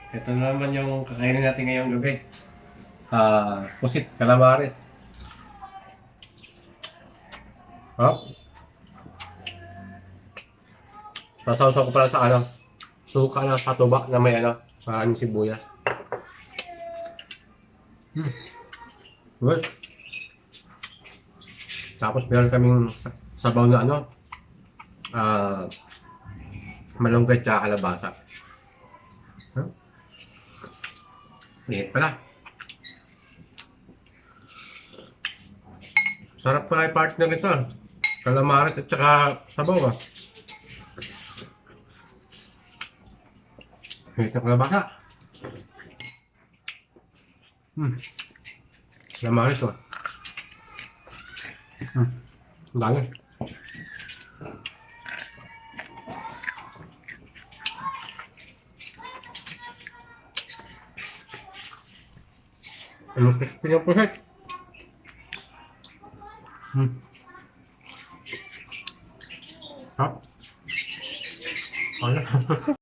Ito na naman yung kakainin natin ngayong gabi. Pusit, calamares. Hop. Sasawsaw ko pala sa ano, suka na sa tuba na may ano, maraming sibuyas. Good. Tapos meron kaming sabaw na ano, malunggay tsaka kalabasa. Liit pala. Sarap pala yung partner nito. Calamares at saka sabaw. Liit na kalabasa. Calamares oh. Ang dami. Ano crispy yung pusit? Hop. Ano?